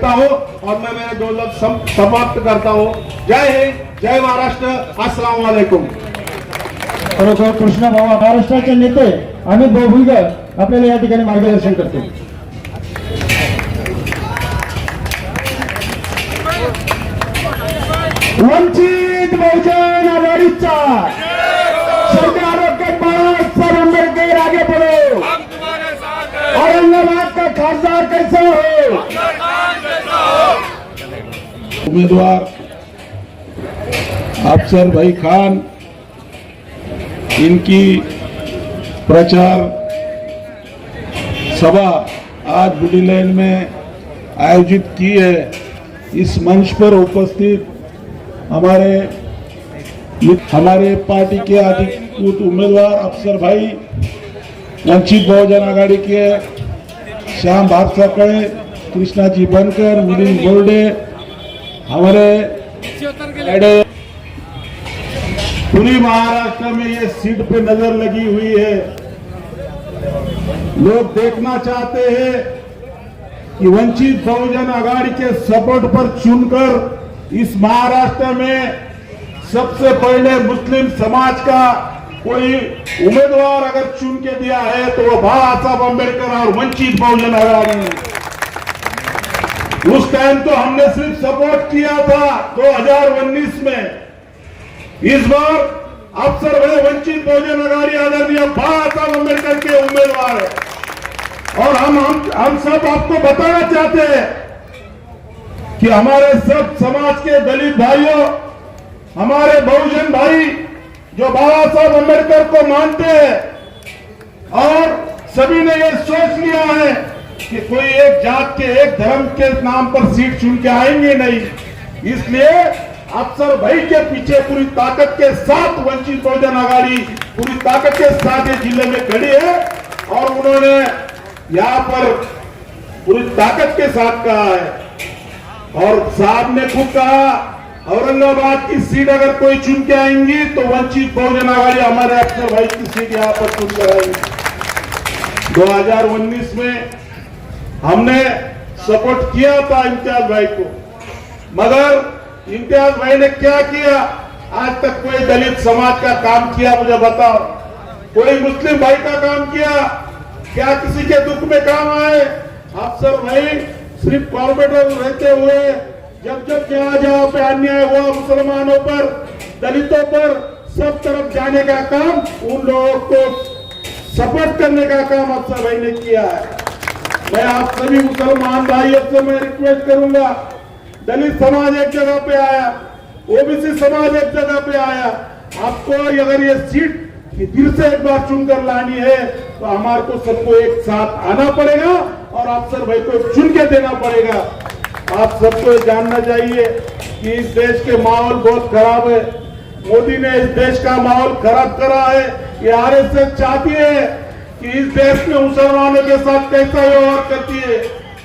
हूँ और मैं मेरे 2 लफ्ज समाप्त करता हूँ। जय हिंद, जय महाराष्ट्र, अस्सलाम वालेकुम। खरोखर कृष्णा भाऊ महाराष्ट्राचे नेते अमित भाऊ भुईगर आपल्याला या ठिकाणी मार्गदर्शन करतील। वंचित बहुजन आघाडीचा सरकार के पास सब आंबेडकर आगे बढ़ो, औरंगाबाद का खासदार कैसा हो, उम्मीदवार अफसर भाई खान इनकी प्रचार सभा आज बुढ़ी लाइन में आयोजित की है। इस मंच पर उपस्थित हमारे पार्टी के अधिकृत उम्मीदवार अफसर भाई वंचित बहुजन आघाड़ी के श्याम भारसाकळे, कृष्णा जी बनकर, मिलिंद बोर्डे, हमारे पूरी महाराष्ट्र में ये सीट पे नजर लगी हुई है। लोग देखना चाहते हैं कि वंचित बहुजन आघाड़ी के सपोर्ट पर चुनकर इस महाराष्ट्र में सबसे पहले मुस्लिम समाज का कोई उम्मीदवार अगर चुन के दिया है तो वो बाबा साहब अम्बेडकर और वंचित बहुजन आघाड़ी। उस टाइम तो हमने सिर्फ सपोर्ट किया था 2019 में। इस बार अफसर भाई वंचित बहुजन आघाड़ी आदरणीय बाबा साहब अम्बेडकर के उम्मीदवार है और हम सब आपको बताना चाहते हैं कि हमारे सब समाज के दलित भाइयों, हमारे बहुजन भाई जो बाबा साहब अम्बेडकर को मानते हैं और सभी ने ये सोच लिया है कि कोई एक जात के एक धर्म के नाम पर सीट चुन के आएंगे नहीं। इसलिए अफसर भाई के पीछे पूरी ताकत के साथ वंचित बहुजन आघाड़ी पूरी ताकत के साथ ये जिले में खड़ी है और उन्होंने यहाँ पर पूरी ताकत के साथ कहा है और साहब ने खुद कहा औरंगाबाद की सीट अगर कोई चुन के आएंगी तो वंचित बहुजन आघाड़ी हमारे अफसर भाई की सीट यहाँ पर चुन कर आएंगी। 2019 में हमने सपोर्ट किया था इम्तियाज भाई को, मगर इम्तियाज भाई ने क्या किया? आज तक कोई दलित समाज का काम किया मुझे बताओ? कोई मुस्लिम भाई का काम किया? क्या किसी के दुख में काम आए? अफसर भाई सिर्फ कॉर्पोरेटर रहते हुए जब जहाँ जहाँ पे अन्याय हुआ मुसलमानों पर, दलितों पर, सब तरफ जाने का काम, उन लोगों को सपोर्ट करने का काम अफसर भाई ने किया है। मैं आप सभी मुसलमान भाइयों से मैं रिक्वेस्ट करूंगा, दलित समाज एक जगह पे आया, ओबीसी समाज एक जगह पे आया, आपको अगर ये सीट फिर से एक बार चुनकर लानी है तो हमारे को सबको एक साथ आना पड़ेगा और अफसर भाई को चुन के देना पड़ेगा। आप सबको जानना चाहिए कि इस देश के माहौल बहुत खराब है। मोदी ने इस देश का माहौल खराब करा है। ये आरएसएस चाहती है कि इस देश में मुसलमानों के साथ कैसा व्यवहार करती है,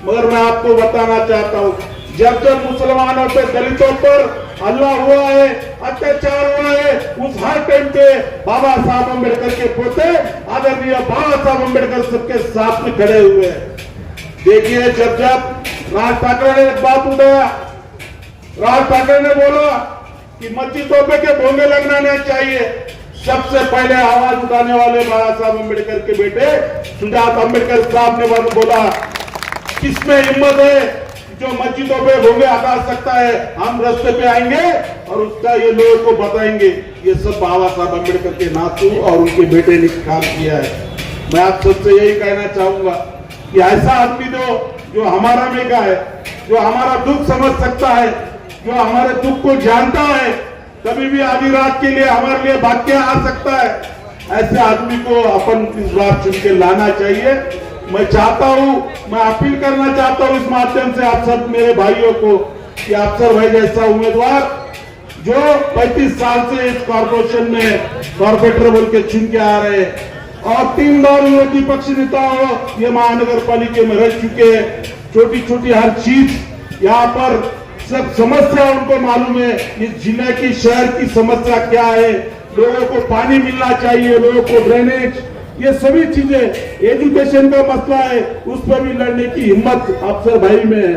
मगर मैं आपको बताना चाहता हूँ, जब जब मुसलमानों पे, दलितों पर हमला हुआ है, अत्याचार हुआ है, उस हर टाइम पे बाबा साहब अम्बेडकर के पोते आदरणीय बाबा साहब अम्बेडकर सबके साथ में खड़े हुए हैं। देखिए, जब जब राज ठाकरे ने एक बात उठाया, राज ठाकरे ने बोला कि मस्जिदों पे के भोंगे लगना नहीं चाहिए, सबसे पहले आवाज उठाने वाले बाबा साहब अम्बेडकर के बेटे सुजात अम्बेडकर साहब ने बोला, किसमें हिम्मत है जो मस्जिदों पे भोंगे हटा सकता है? हम रास्ते पे आएंगे और उसका ये लोगों को बताएंगे। ये सब बाबा साहब अम्बेडकर के नातू और उनके बेटे ने काम किया है। मैं आप सबसे यही कहना चाहूंगा कि ऐसा आदमी जो हमारा मेगा है, जो हमारा दुख समझ सकता है, जो हमारे दुख को जानता है, कभी भी आधी रात के लिए हमारे लिए भाग के आ सकता है, ऐसे आदमी को अपन इस बार चुन के लाना चाहिए। मैं चाहता हूं, मैं अपील करना चाहता हूं इस माध्यम से आप सब मेरे भाइयों को कि अफसर भाई जैसा उम्मीदवार जो 35 साल से इस कॉर्पोरेशन में कॉर्पोरेटर बोल के चुन के आ रहे हैं और 3 बार विरोधी पक्ष नेता हो, ये महानगर पालिका में रह चुके हैं, छोटी छोटी हर चीज यहाँ पर सब समस्या उनको मालूम है। इस जिले की, शहर की समस्या क्या है, लोगों को पानी मिलना चाहिए, लोगों को ड्रेनेज, ये सभी चीजें, एजुकेशन का मसला है, उस पर भी लड़ने की हिम्मत अफसर भाई में है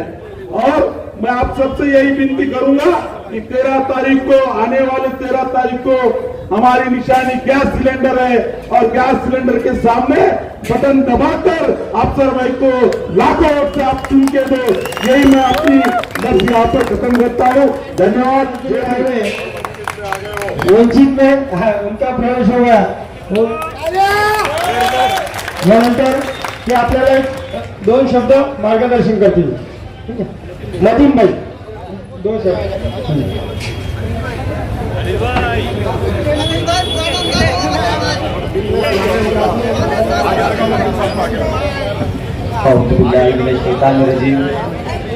और मैं आप सबसे यही विनती करूंगा कि 13 तारीख को, आने वाले 13 तारीख को हमारी निशानी गैस सिलेंडर है और गैस सिलेंडर के सामने बटन दबाकर अफसर भाई को लाखों वोट से आप चुन के दो। यही मैं अपनी दर्ज यहाँ पर खत्म करता हूँ। धन्यवाद। वंचित में उनका प्रवेश हो गया यानंतर ते आपल्याला 2 शब्द मार्गदर्शन करतील. ठीक आहे, नदीम भाई 2 शब्द.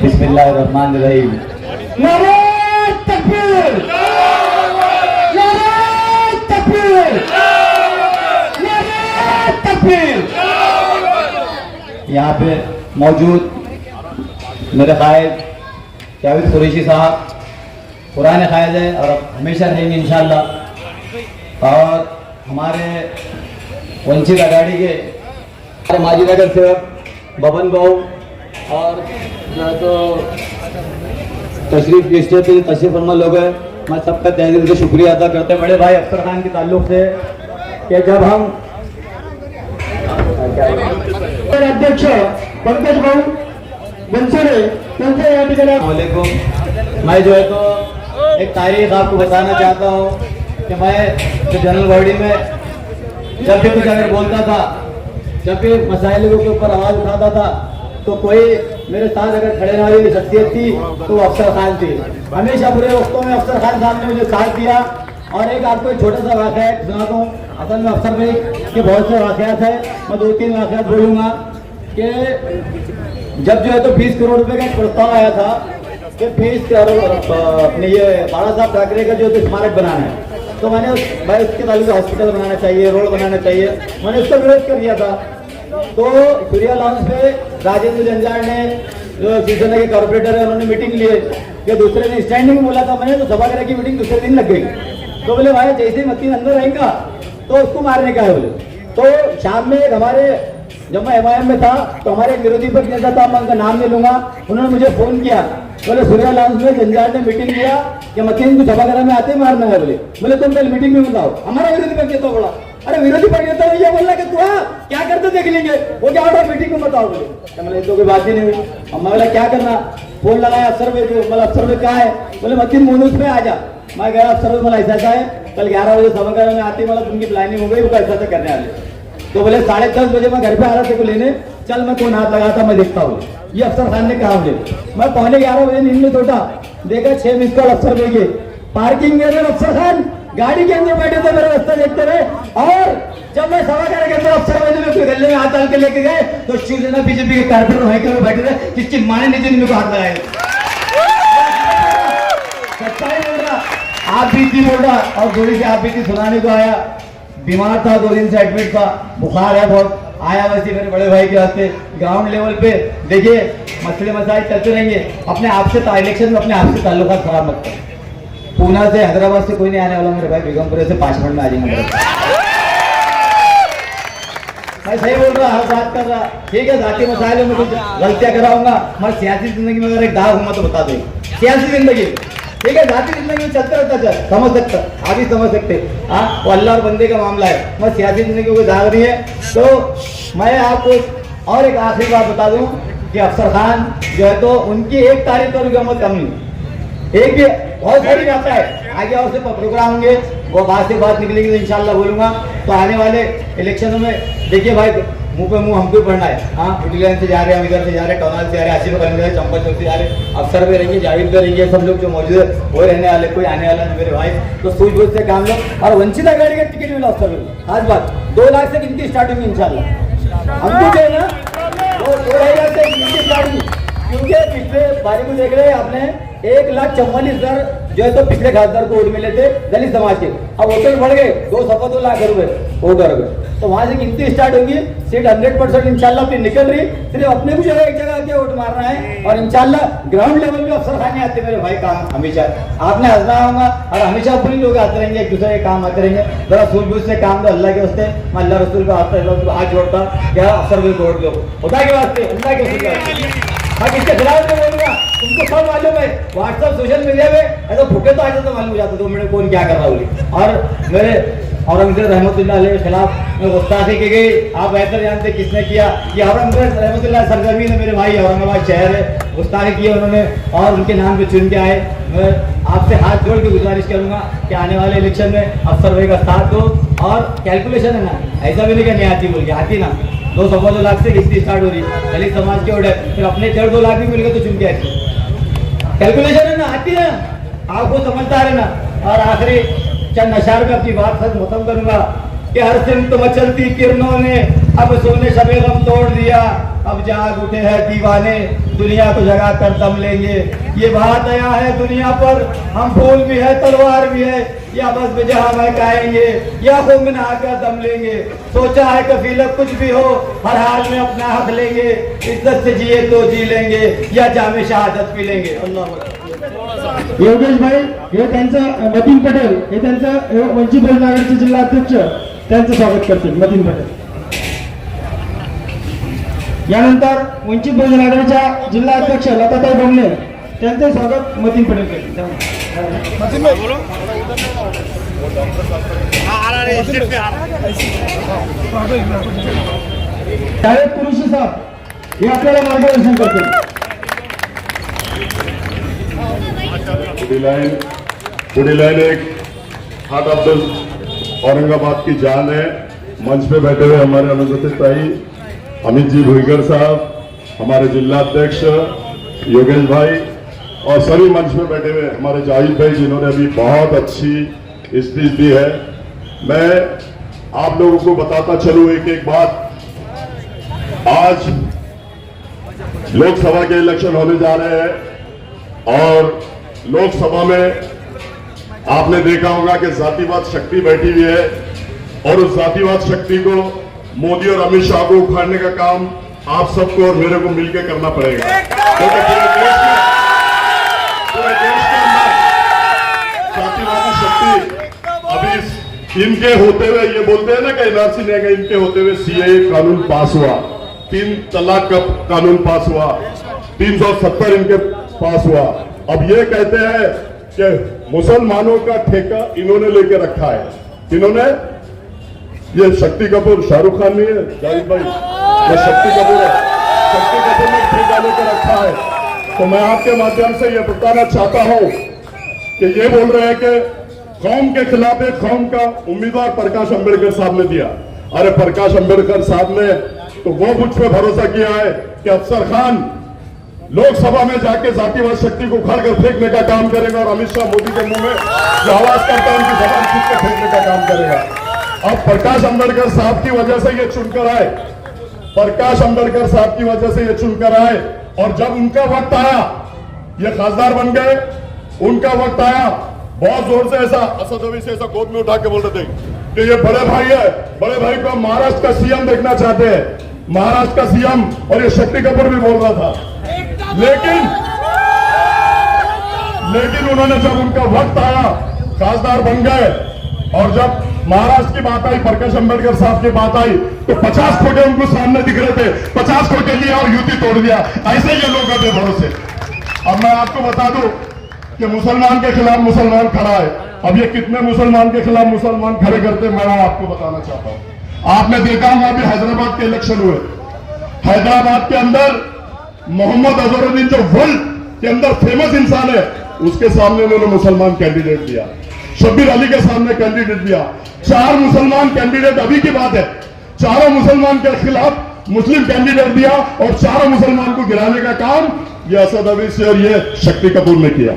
बिस्मिल्लाहिर्रहमानिर्रहीम. नारे तकबीर, नारे तकबीर, नारे तकबीर. यहाँ पे मौजूद मेरे कायद जावेद कुरैशी साहब पुराने कायद हैं और अब हमेशा रहेंगे इंशाअल्लाह. और हमारे वंचित अघाड़ी के माजी नगर सेवक बबन भाऊ और जो तो तशरीफ लिस्टे थे, तशरीफ फरमा लोग हैं, मैं सबका तहे दिल से शुक्रिया अदा करते हैं बड़े भाई अफसर खान के ताल्लुक से कि जब हम अध्यक्ष पंकज भाऊ बनसोडे त्यांच्या या ठिकाणी वालेकुम. मैं जो है तो एक तारीख आपको बताना चाहता हूँ कि मैं जो जनरल बॉडी में जब भी कुछ अगर बोलता था, जब भी मसाइल के ऊपर आवाज़ उठाता था, तो कोई मेरे साथ अगर खड़े वाली शख्सियत थी तो वो अफसर खान थी. हमेशा बुरे वक्तों में अफसर खान साहब ने मुझे साथ दिया. और एक आपको एक छोटा सा वाक़या सुनाता हूँ. असल में अफसर भाई के बहुत से वाक़यात है, मैं 2-3 वाक़यात बोलूँगा कि जब जो है तो 20 करोड़ रुपए का एक प्रस्ताव आया था कि 20 करोड़ अपने ये बाला साहब ठाकरे का जो है स्मारक बनाना है. तो मैंने भाई उसके ताल्लुक हॉस्पिटल बनाना चाहिए, रोड बनाना चाहिए, मैंने उसका विरोध कर दिया था. तो सूर्या लॉन्च पे राजेंद्र जंजाड़ ने जो शिवसेना के कॉर्पोरेटर है उन्होंने मीटिंग लिए कि दूसरे दिन स्टैंडिंग बोला था मैंने, तो सभागृह की मीटिंग दूसरे दिन लग गई. तो बोले भाई जैसे ही मतीन अंदर आएगा तो उसको मारने का है बोले. तो शाम में हमारे जब मैं एमआईएम में था तो हमारे एक विरोधी पक्ष नेता था, मैं उनका नाम नहीं लूंगा, उन्होंने मुझे फोन किया. बोले सूर्या लॉन्च में जंजाड़ ने मीटिंग किया कि मतीन को सभागृह में आते मारना है बोले. बोले तुम कल मीटिंग में बताओ. हमारा विरोधी पक्ष नेता बोला अरे विरोधी पक्ष नेता ये बोल रहा कि तू क्या करते देख लेंगे, वो क्या ऑर्डर मीटिंग में बताओ बोले. मैंने तो कोई बात ही नहीं हुई. मैं बोला क्या करना, फोन लगाया अफसर भाई को, मतलब अफसर भाई कहाँ है, बोले मतीन मोनूस में आ जा. मैं गया अफसर भाई मला ऐसा है कल 11 बजे सभागृह में आती मतलब उनकी प्लानिंग हो गई, वो ऐसा करने वाले. तो बोले 10:30 बजे मैं घर पे आ रहा था को लेने, चल मैं कौन हाथ लगाता मैं देखता हूँ. ये अफसर खान ने कहा मुझे. मैं 11:15 बजे नींद में सोटा, देखा 6 मिस कॉल अफसर भाई के. पार्किंग में अफसर खान गाड़ी के अंदर बैठे थे, मेरा रास्ता देखते रहे. और जब मैं सभागृह के अंदर अफसर भाई ने गले में हाथ डाल के लेके गए तो शिवसेना बीजेपी के कारपोरेटर वहीं के बैठे थे, जिसकी माने नीचे मेरे को हाथ लगाए. सच्चाई बोल रहा, आप भी थी बोल रहा, और गोली से आप भी थी सुनाने को आया. बीमार था, 2 दिन से एडमिट था, बुखार है बहुत, आया वैसे मेरे बड़े भाई के वास्ते. ग्राउंड लेवल पे देखिए मसले मसाइल चलते रहेंगे. अपने आप से इलेक्शन में अपने आप से ताल्लुकात खराब मत करो. पूना से हैदराबाद से कोई नहीं आने वाला मेरे भाई, बेगमपुरे से 5 मिनट में आ जाएंगे. मैं सही बोल रहा, हर बात कर रहा. ठीक है, जाति मसाइल में कुछ गलतियां कराऊंगा, मैं सियासी जिंदगी में अगर एक दाग हुआ तो बता दो. सियासी जिंदगी ठीक है, जाति जिंदगी में चलते रहता चल, समझ सकता, आप ही समझ सकते. हाँ, वो अल्लाह और बंदे का मामला है. मैं सियासी जिंदगी कोई दाग नहीं है. तो मैं आपको और एक आखिरी बात बता दूं कि अफसर खान जो है तो उनकी 1 तारीख तो उनकी उम्र कम नहीं, एक भी बहुत सारी बात है. आगे और से प्रोग्राम होंगे, वो बात से बात निकलेगी तो इंशाल्लाह बोलूंगा. तो आने वाले इलेक्शनों में देखिए भाई मुंह पे मुंह हमको पढ़ना है. हाँ, विजिलेंस से जा रहे हैं, हम इधर से जा रहे हैं, टोनाल से जा रहे हैं, आसिफ से चंपा चौक से जा रहे हैं, अफसर भी रहेंगे, जावेद भी रहेंगे, सब लोग जो मौजूद है वो रहने वाले, कोई आने वाला नहीं मेरे भाई. तो सूझबूझ से काम लो. और वंचित अघाड़ी का टिकट मिला अफसर में, आज बात 2 लाख से गिनती स्टार्ट होगी इंशाल्लाह. हमको जो है ना वो 2 लाख से गिनती स्टार्ट होगी, क्योंकि पिछले बारी को देख रहे हैं आपने 1,44,000 जो है तो पिछले खासदार को वोट मिले थे दलित समाज के. अब वोटर बढ़ गए, 2 लाख रुपए वोट हो गए. तो वहां से गिनती स्टार्ट होगी. सीट 100% इंशाल्लाह अपनी निकल रही. सिर्फ अपने को जगह एक जगह के वोट मारना है और इंशाल्लाह ग्राउंड लेवल पे अफसर खाने आते मेरे भाई काम हमेशा आपने हंसना होगा और हमेशा अपने लोग आते रहेंगे, एक दूसरे के काम आते रहेंगे. जरा सूझबूझ से काम दो अल्लाह के वास्ते. मैं अल्लाह रसूल का हाथ जोड़ता क्या अफसर को वोट दो, होता के वास्ते अल्लाह के वास्ते. हाँ, किसके खिलाफ नहीं बोलूंगा. तुमको सब मालूम है, व्हाट्सएप सोशल मीडिया में ऐसा भूखे तो ऐसा तो मालूम हो जाता 2 मिनट कौन क्या कर रहा होगी। और मेरे औरंगजेब रहमतुल्लाह अलैह के खिलाफ में गुस्ताखी की गई। आप बेहतर जानते किसने किया, ये औरंगजेब रहमतुल्लाह सरजमीन है, मेरे भाई औरंगाबाद शहर है, गुस्ताखी की उन्होंने और उनके नाम पे चुन के आए। मैं आपसे हाथ जोड़ के गुजारिश करूंगा कि आने वाले इलेक्शन में अफसर भाई का साथ दो। और कैलकुलेशन है ना, ऐसा भी नहीं कि नहीं आती बोल के, आती ना 2 लाख से किस्ती स्टार्ट हो रही है, दलित समाज के ओर फिर अपने 1.5-2 लाख भी मिल गए तो चुन के आती, कैलकुलेशन है ना, आती ना, आपको समझदार है ना। और आखिरी चंद अशार में अपनी बात खत्म करूंगा कि हर सिमत मचलती किरणों ने अब सोने शबे गम तोड़ दिया, अब जाग उठे हैं दीवाने, दुनिया को जगा कर दम लेंगे। ये बात आया है दुनिया पर, हम फूल भी है तलवार भी है, या बस बेजहा महकाएंगे या खूब में नहाकर दम लेंगे। सोचा है कफीलत कुछ भी हो, हर हाल में अपना हक लेंगे, इज्जत से जिए तो जी लेंगे या जामे शहादत पी लेंगे। अल्लाह। योगेश भाई हे त्यांचं मतीन पटेल हे त्यांचं वंचित बहुजन आघाडीचे जिल्हा अध्यक्ष त्यांचं स्वागत करतील मतीन पटेल। यानंतर वंचित बहुजन आघाडीच्या जिल्हा अध्यक्ष लताताई बोमणे त्यांचे स्वागत मतीन पटेल करतील। शाळेत कुरुशी साहेब हे आपल्याला मार्गदर्शन करतील। पुडी लाइन एक हार्ट ऑफ द औरंगाबाद की जान है। मंच पे बैठे हुए हमारे अनुसूचित ताई अमित जी भुईगर साहब, हमारे जिला अध्यक्ष योगेश भाई और सभी मंच पे बैठे हुए हमारे जाहिद भाई जिन्होंने अभी बहुत अच्छी स्पीच दी है। मैं आप लोगों को बताता चलूं एक एक बात। आज लोकसभा के इलेक्शन होने जा रहे हैं और लोकसभा में आपने देखा होगा कि जातिवाद शक्ति बैठी हुई है और उस जातिवाद शक्ति को मोदी और अमित शाह को उखाड़ने का काम आप सबको और मेरे को मिलकर करना पड़ेगा, क्योंकि पूरे देश के अंदर जातिवादी शक्ति अभी इनके होते हुए, ये बोलते हैं ना कि एनआरसी नहीं है, इनके होते हुए सीएए कानून पास हुआ, 3 तलाक का कानून पास हुआ, 370 इनके पास हुआ। अब ये कहते हैं कि मुसलमानों का ठेका इन्होंने लेके रखा है। इन्होंने, ये शक्ति कपूर, शाहरुख खान नहीं है जाहिद भाई, ये शक्ति कपूर है, शक्ति कपूर ने ठेका लेके रखा है। तो मैं आपके माध्यम से ये बताना चाहता हूं कि ये बोल रहे हैं कि कौम के खिलाफ एक कौम का उम्मीदवार प्रकाश अंबेडकर साहब ने दिया। अरे प्रकाश अंबेडकर साहब ने तो वो मुझ पर भरोसा किया है कि अफसर खान लोकसभा में जाके जातिवाद शक्ति को उखाड़ कर फेंकने का काम करेगा और अमित शाह मोदी के मुंह में जो आवाज करता है उनकी जबान खींच कर फेंकने का काम करेगा। अब प्रकाश अंबेडकर साहब की वजह से ये चुनकर आए, प्रकाश अंबेडकर साहब की वजह से ये चुनकर आए, और जब उनका वक्त आया ये खासदार बन गए, उनका वक्त आया बहुत जोर से ऐसा असदवी से ऐसा गोद में उठा के बोल रहे थे कि ये बड़े भाई है, बड़े भाई को महाराष्ट्र का सीएम देखना चाहते हैं, महाराष्ट्र का सीएम। और ये शक्ति कपूर भी बोल रहा था, लेकिन उन्होंने जब उनका वक्त आया खासदार बन गए। और जब महाराष्ट्र की बात आई, प्रकाश अंबेडकर साहब की बात आई, तो 50 खोटे उनको सामने दिख रहे थे, 50 खोटे लिए और युति तोड़ दिया। ऐसे ये लोग अपने भरोसे। अब मैं आपको बता दूं कि मुसलमान के खिलाफ मुसलमान खड़ा है। अब ये कितने मुसलमान के खिलाफ मुसलमान खड़े करते मैं आपको बताना चाहता हूं। आपने देखा होगा अभी हैदराबाद के इलेक्शन हुए, हैदराबाद के अंदर मोहम्मद अजहरुद्दीन जो वर्ल्ड के अंदर फेमस इंसान है, उसके सामने उन्होंने मुसलमान कैंडिडेट दिया, शब्बीर अली के सामने कैंडिडेट दिया। 4 मुसलमान कैंडिडेट, अभी की बात है, चारों मुसलमान के खिलाफ मुस्लिम कैंडिडेट दिया और चारों मुसलमान को गिराने का काम ये असद अवीसी और ये शक्ति कपूर ने किया,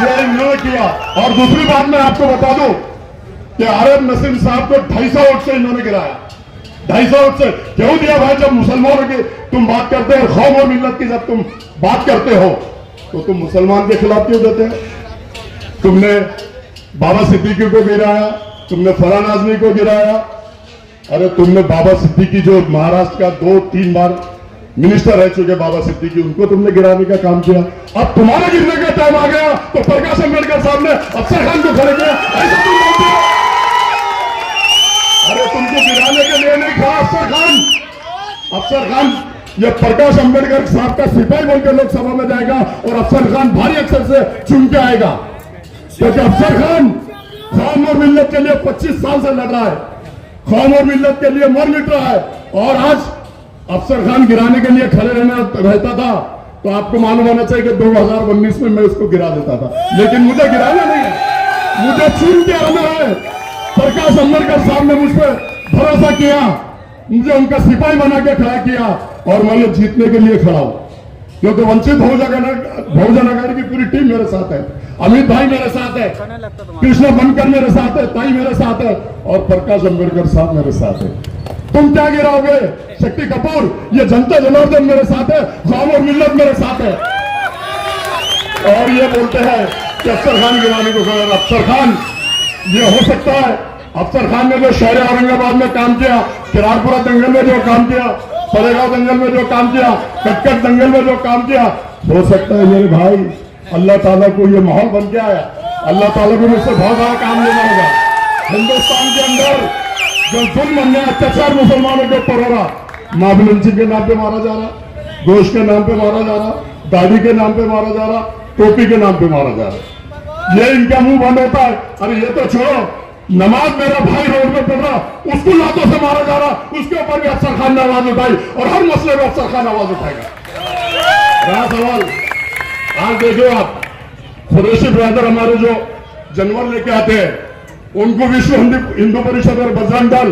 ये इन्होंने किया। और दूसरी बात मैं आपको बता दूं कि आरिफ नसीम साहब को 250 वोट से इन्होंने गिराया, 250 वोट से। क्यों दिया भाई? जब मुसलमानों की तुम बात करते हो, कौम और मिल्लत की जब तुम बात करते हो, तो तुम मुसलमान के खिलाफ क्यों देते हो? तुमने बाबा सिद्दीकी को गिराया, तुमने फरहान आजमी को गिराया। अरे तुमने बाबा सिद्दीकी जो महाराष्ट्र का 2-3 बार मिनिस्टर रह चुके बाबा सिद्दीकी, उनको तुमने गिराने का काम किया। अब तुम्हारा गिरने का टाइम आ गया तो प्रकाश अंबेडकर साहब ने अफसर खान को खड़े किया, ऐसा तुम बोलते हो? अरे तुमको गिराने के लिए नहीं खड़ा अफसर खान ये प्रकाश अंबेडकर साहब का सिपाही बोल के लोकसभा में जाएगा और अफसर खान भारी अक्षर से चुन के आएगा, क्योंकि अफसर खान कौम और मिल्लत के लिए 25 साल से लड़ रहा है, कौम और मिल्लत के लिए मर मिट रहा है। और आज अफसर खान गिराने के लिए खड़े रहता था तो आपको मालूम होना चाहिए कि 2019 में मैं उसको गिरा देता था, लेकिन मुझे गिराना नहीं है, मुझे चुन के आना है। प्रकाश अंबेडकर साहब ने मुझ पर भरोसा किया, मुझे उनका सिपाही बना के खड़ा किया और मैं जीतने के लिए खड़ा हूं, क्योंकि वंचित बहुजन अघाड़ी की पूरी टीम मेरे साथ है, अमित भाई मेरे साथ है, कृष्ण बनकर मेरे साथ है, ताई मेरे साथ है और प्रकाश अंबेडकर साहब मेरे साथ है। तुम क्या गिराओगे? शक्ति कपूर, ये जनता जनार्दन मेरे साथ है, कौम और मिल्लत मेरे साथ है। और ये बोलते हैं कि अफसर खान गिराने को खड़ा। अफसर खान, ये हो सकता है अफसर खान ने जो शहर औरंगाबाद में काम किया, किरारपुरा दंगल में जो काम किया, परेगांव दंगल में जो काम किया, कटकट दंगल में जो काम किया, हो सकता है मेरे भाई अल्लाह ताला को ये माहौल बन के आया, अल्लाह ताला को मुझसे बहुत बड़ा काम लेना होगा। हिंदुस्तान के अंदर जो जुल्म अन्याय अत्याचार मुसलमानों के ऊपर हो रहा, माबलंची के नाम पे मारा जा रहा, गोश्त के नाम पे मारा जा रहा, दाढ़ी के नाम पे मारा जा रहा, टोपी के नाम पे मारा जा रहा, ये इनका मुंह बंद होता है। अरे ये तो छोड़ो, नमाज मेरा भाई रोड में पढ़ रहा, उसको लातों से मारा जा रहा, उसके ऊपर भी अफसर खान ने आवाज उठाई और हर मसले में अफसर खान आवाज उठाएगा। रहा सवाल, आज देखो आप, कुरैशी ब्रदर हमारे जो जानवर लेके आते हैं, उनको विश्व हिंदू परिषद और बजरंग दल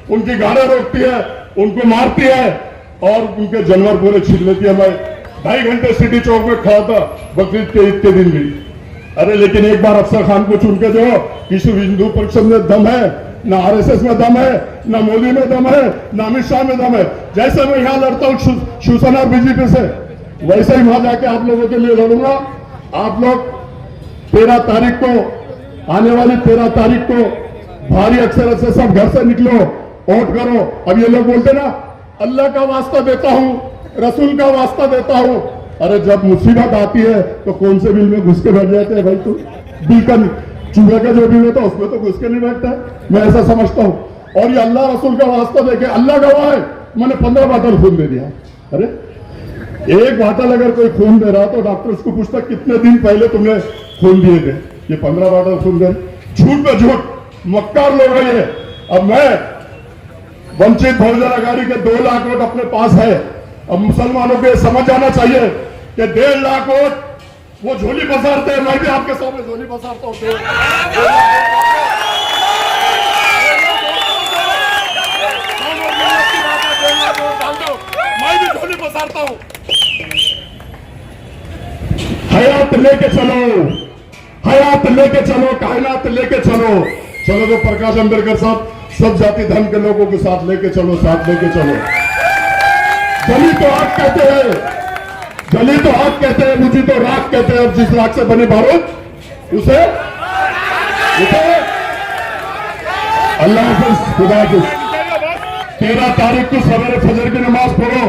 उनकी गाड़ियां रोकती है, उनको मारती है और उनके जानवर पूरे छीन लेती है। मैं 2.5 घंटे सिटी चौक में खड़ा था बकरीद के ईद के दिन भी। अरे लेकिन एक बार अफसर खान को चुन के दो, किसी हिंदू परिषद में दम है, ना आरएसएस में दम है, ना मोदी में दम है, ना अमित शाह में दम है। जैसे मैं यहां लड़ता हूं शिवसेना और बीजेपी से, वैसे ही वहां जाके आप लोगों के लिए लड़ूंगा। आप लोग 13 तारीख को, आने वाली 13 तारीख को भारी अक्षर से सब घर से निकलो, वोट करो। अब ये लोग बोलते ना, अल्लाह का वास्ता देता हूं, रसूल का वास्ता देता हूं। अरे जब मुसीबत आती है तो कौन से बिल में घुस के बैठ जाते हैं भाई? तो बिल का चूहे का जो बिल होता है उसमें तो घुस के नहीं बैठता है, मैं ऐसा समझता हूं। और ये अल्लाह रसूल का वास्ता देके, अल्लाह गवाह है, मैंने 15 बाटल खून दे दिया। अरे एक बाटल अगर कोई खून दे रहा तो डॉक्टर उसको पूछता कितने दिन पहले तुमने खून दिए थे? ये 15 बाटल खून दे। झूठ पे झूठ, मक्कार लोग है ये। अब मैं वंचित बहुजन अघाड़ी के 2 लाख वोट अपने पास है। अब मुसलमानों को समझ जाना चाहिए कि 1.5 लाख वोट वो झोली बसारते हैं, मैं भी आपके सामने झोली बसारता हूं। मैं भी झोली बसारता हूं। हयात लेके चलो, हयात लेके चलो, कायनात लेके चलो। चलो तो प्रकाश अंबेडकर साहब सब जाति धर्म के लोगों के साथ लेके चलो, साथ लेके चलो। जली तो आग कहते हैं, जली तो आग कहते हैं, मुझे तो राख कहते हैं। और जिस राख से बने बारूद उसे अल्लाह हाफिज, खुदा हाफिज। 13 तारीख को सवेरे फजर की नमाज पढ़ो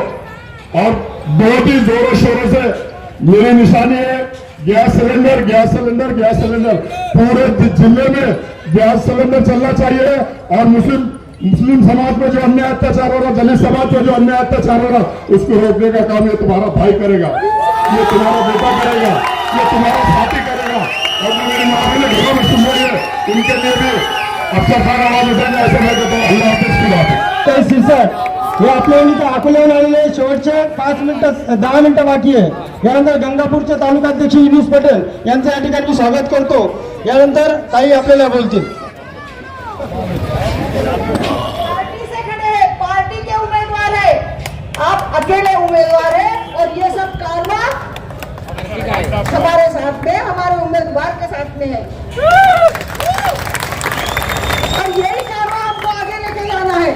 और बहुत ही जोरों शोरों से मेरी निशानी है gas cylinder, gas cylinder, gas cylinder. पूरे जिले में गैस सिलेंडर चलना चाहिए। और मुस्लिम समाज में जो अन्याय अत्याचार हो रहा, दलित समाज में जो अन्याय अत्याचार हो रहा, उसको रोकने का काम ये तुम्हारा भाई करेगा, ये तुम्हारा बेटा करेगा, ये तुम्हारा साथी करेगा। और जो मेरी माँ ने घरों में सुन रही है, उनके लिए भी अफसर खान आवाज उठाएंगे, ऐसे मैं कहता हूँ। अल्लाह हाफिज, खुदा हाफिज। शीर्षक हे आपल्या इथं अकोल्याहून आलेले शेवटचे 10 मिनिटं बाकी आहे। यानंतर गंगापूरचे तालुकाध्यक्ष युनुस पटेल यांचं या ठिकाणी स्वागत करतो। यानंतर ताई आपल्याला बोलतील। पार्टी से खड़े हैं, पार्टी के उम्मीदवार है, आप अकेले उम्मीदवार है और ये सब कारवा हमारे साथ में, हमारे उम्मीदवार के साथ में है और यही कारवा हमको आगे लेके जाना है।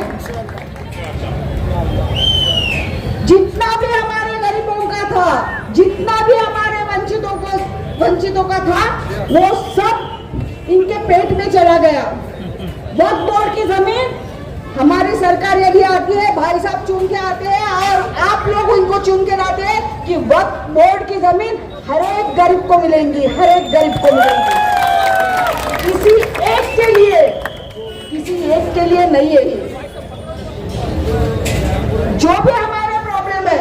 जितना भी हमारे गरीबों का था, जितना भी हमारे वंचितों का था, वो सब इनके पेट में चला गया। वक्फ बोर्ड की जमीन हमारी सरकार यदि आती है, भाई साहब चुन के आते हैं और आप लोग उनको चुन के लाते हैं कि वक्फ बोर्ड की जमीन हर एक गरीब को मिलेंगी, हर एक गरीब को मिलेंगी। किसी एक के लिए नहीं है। जो भी हमारे प्रॉब्लम है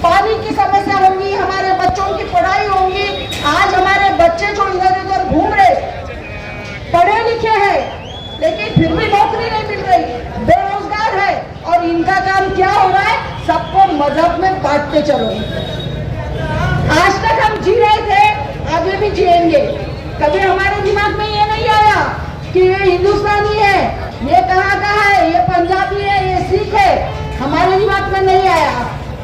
पानी की समस्या होगी, हमारे बच्चों की पढ़ाई होगी। आज हमारे बच्चे जो इधर उधर घूम रहे, पढ़े लिखे हैं लेकिन फिर भी नौकरी नहीं मिल रही, बेरोजगार है, और इनका काम क्या हो रहा है, सबको मजहब में बांटते चलो। आज तक हम जी रहे थे, आगे भी जिएंगे। कभी हमारे दिमाग में ये नहीं आया कि ये हिंदुस्तानी है, ये कहाँ का है, ये पंजाबी है, ये सिख है, हमारे दिमाग में नहीं आया।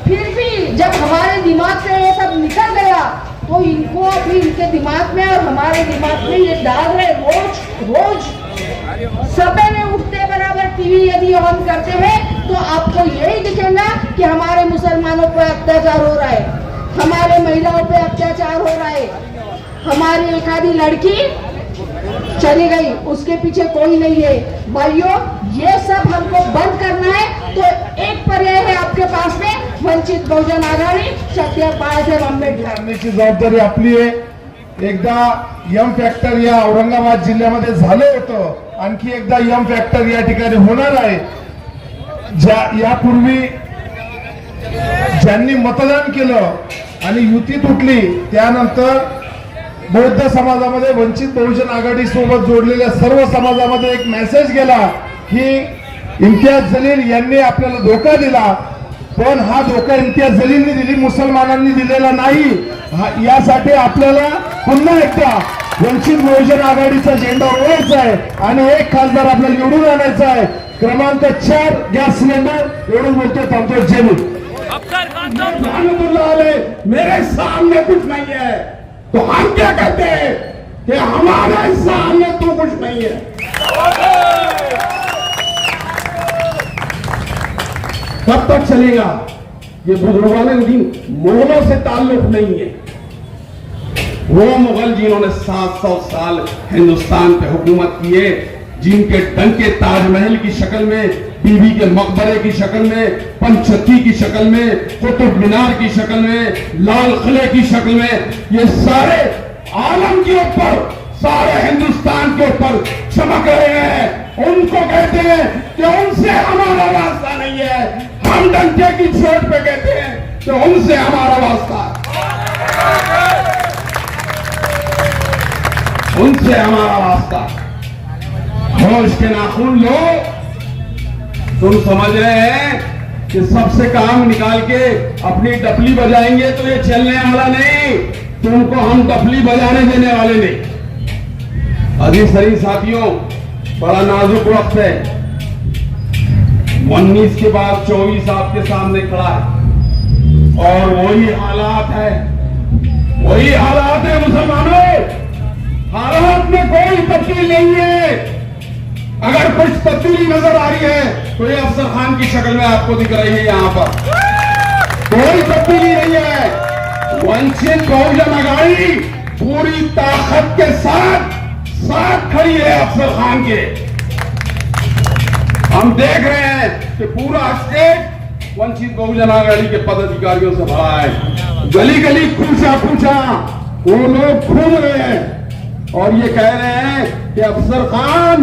फिर भी जब हमारे दिमाग से ये सब निकल गया तो इनको अभी इनके दिमाग में और हमारे दिमाग में ये डाल रहे, रोज रोज सवेरे उठते बराबर टीवी यदि ऑन करते हैं तो आपको यही दिखेगा कि हमारे मुसलमानों पर अत्याचार हो रहा है, हमारे महिलाओं पे अत्याचार हो रहा है, हमारी एक आधी लड़की चली गई, उसके पीछे कोई नहीं है। भाइयों, ये सब हमको बंद करना है तो एक पर्याय है आपके पास में, वंचित बहुजन आघाडी, सत्य बाळासाहेब आंबेडकर। करण्याची जबाबदारी आपली आहे। एकदा यम फॅक्टर या औरंगाबाद जिल्ह्यामध्ये झालं होतं, आणखी एकदा यम फॅक्टर या ठिकाणी होणार आहे। यापूर्वी ज्यांनी मतदान केलं आणि युती तुटली, त्यानंतर बौद्ध समाजामध्ये वंचित बहुजन आघाडी सोबत जोडलेल्या सर्व समाजामध्ये एक मेसेज गेला की इम्तियाज जलील यांनी आपल्याला धोका दिला, पण हा धोका इम्तियाज जलीलने दिली, मुसलमानांनी दिलेला नाही। यासाठी आपल्याला पुन्हा एकदा वंचित बहुजन आघाडीचा झेंडा ओढायचा आहे आणि एक खासदार आपल्याला निवडून आणायचा आहे। क्रमांक 4 गॅस सिलेंडर एवढं बोलतो थांबतो। जमीन मेरे सामने कुछ नहीं है तो हम क्या कहते हैं कि हमारे सामने तो कुछ नहीं है। कब तक चलेगा ये बुजुर्गाने दिन? मुगलों से ताल्लुक नहीं है। वो मुगल जिन्होंने 700 साल हिंदुस्तान पे हुकूमत किए, जिनके डंके ताजमहल की शक्ल में, बीबी के मकबरे की शक्ल में, पंचतत्ती की शक्ल में, कुतुब मीनार की शक्ल में, लाल किले की शक्ल में, ये सारे आलम के ऊपर, सारे हिंदुस्तान के ऊपर चमक रहे हैं। उनको कहते हैं कि उनसे हमारा वास्ता नहीं है। हम डंके की चोट पे कहते हैं कि उनसे हमारा वास्ता है, उनसे हमारा वास्ता। होश के नाखून लो। तुम समझ रहे हैं कि सबसे काम निकाल के अपनी डफली बजाएंगे तो ये चलने वाला नहीं। तुमको हम डफली बजाने देने वाले नहीं। अजीज सही साथियों, बड़ा नाजुक वक्त है। 19 के बाद 24 आपके सामने खड़ा है और वही हालात है, वही हालात है मुसलमानों। हालात में कोई तब्दीली नहीं है। अगर कुछ तब्दीली नजर आ रही है तो ये अफसर खान की शक्ल में आपको दिख रही है। यहां पर कोई तब्दीली नहीं है। वंचित बहुजन आघाड़ी पूरी ताकत के साथ खड़ी है अफसर खान के। हम देख रहे हैं कि पूरा स्टेट वंचित बहुजन आघाड़ी के पदाधिकारियों से भरा है। गली गली कूचा कूचा वो लोग घूम रहे हैं और ये कह रहे हैं कि अफसर खान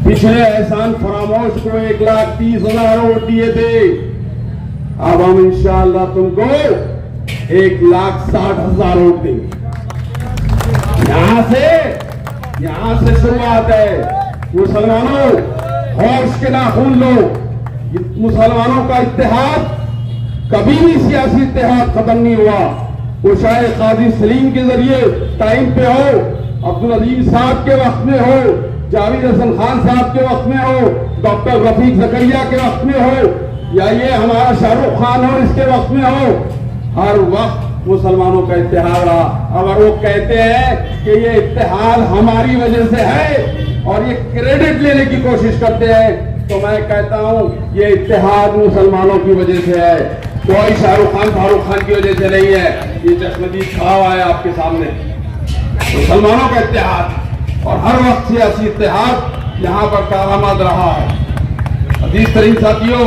पिछले एहसान फरामोश को 1,30,000 वोट दिए थे, अब हम इंशाअल्लाह तुमको 1,60,000 वोट देंगे। यहां से शुरुआत है। मुसलमानों, होश के नाखून लो। मुसलमानों का इत्तेहाद कभी भी सियासी इत्तेहाद खत्म नहीं हुआ। वो शायद काजी सलीम के जरिए टाइम पे हो, अब्दुल अजीज साहब के वक्त में हो, जावेद हसन खान साहब के वक्त में हो, डॉक्टर रफीक जकरिया के वक्त में हो, या ये हमारा शाहरुख खान हो इसके वक्त में हो, हर वक्त मुसलमानों का इत्तेहाद रहा। अगर वो कहते हैं कि ये इत्तेहाद हमारी वजह से है और ये क्रेडिट लेने की कोशिश करते हैं, तो मैं कहता हूं ये इत्तेहाद मुसलमानों की वजह से है। कोई शाहरुख खान फारूक खान की वजह से नहीं है। ये चश्मदीद खड़ा हुआ है आपके सामने, मुसलमानों का इत्तेहाद, और हर वक्त सियासी इत्तेहाद यहां पर कारआमद रहा है। अजीज तरीन साथियों,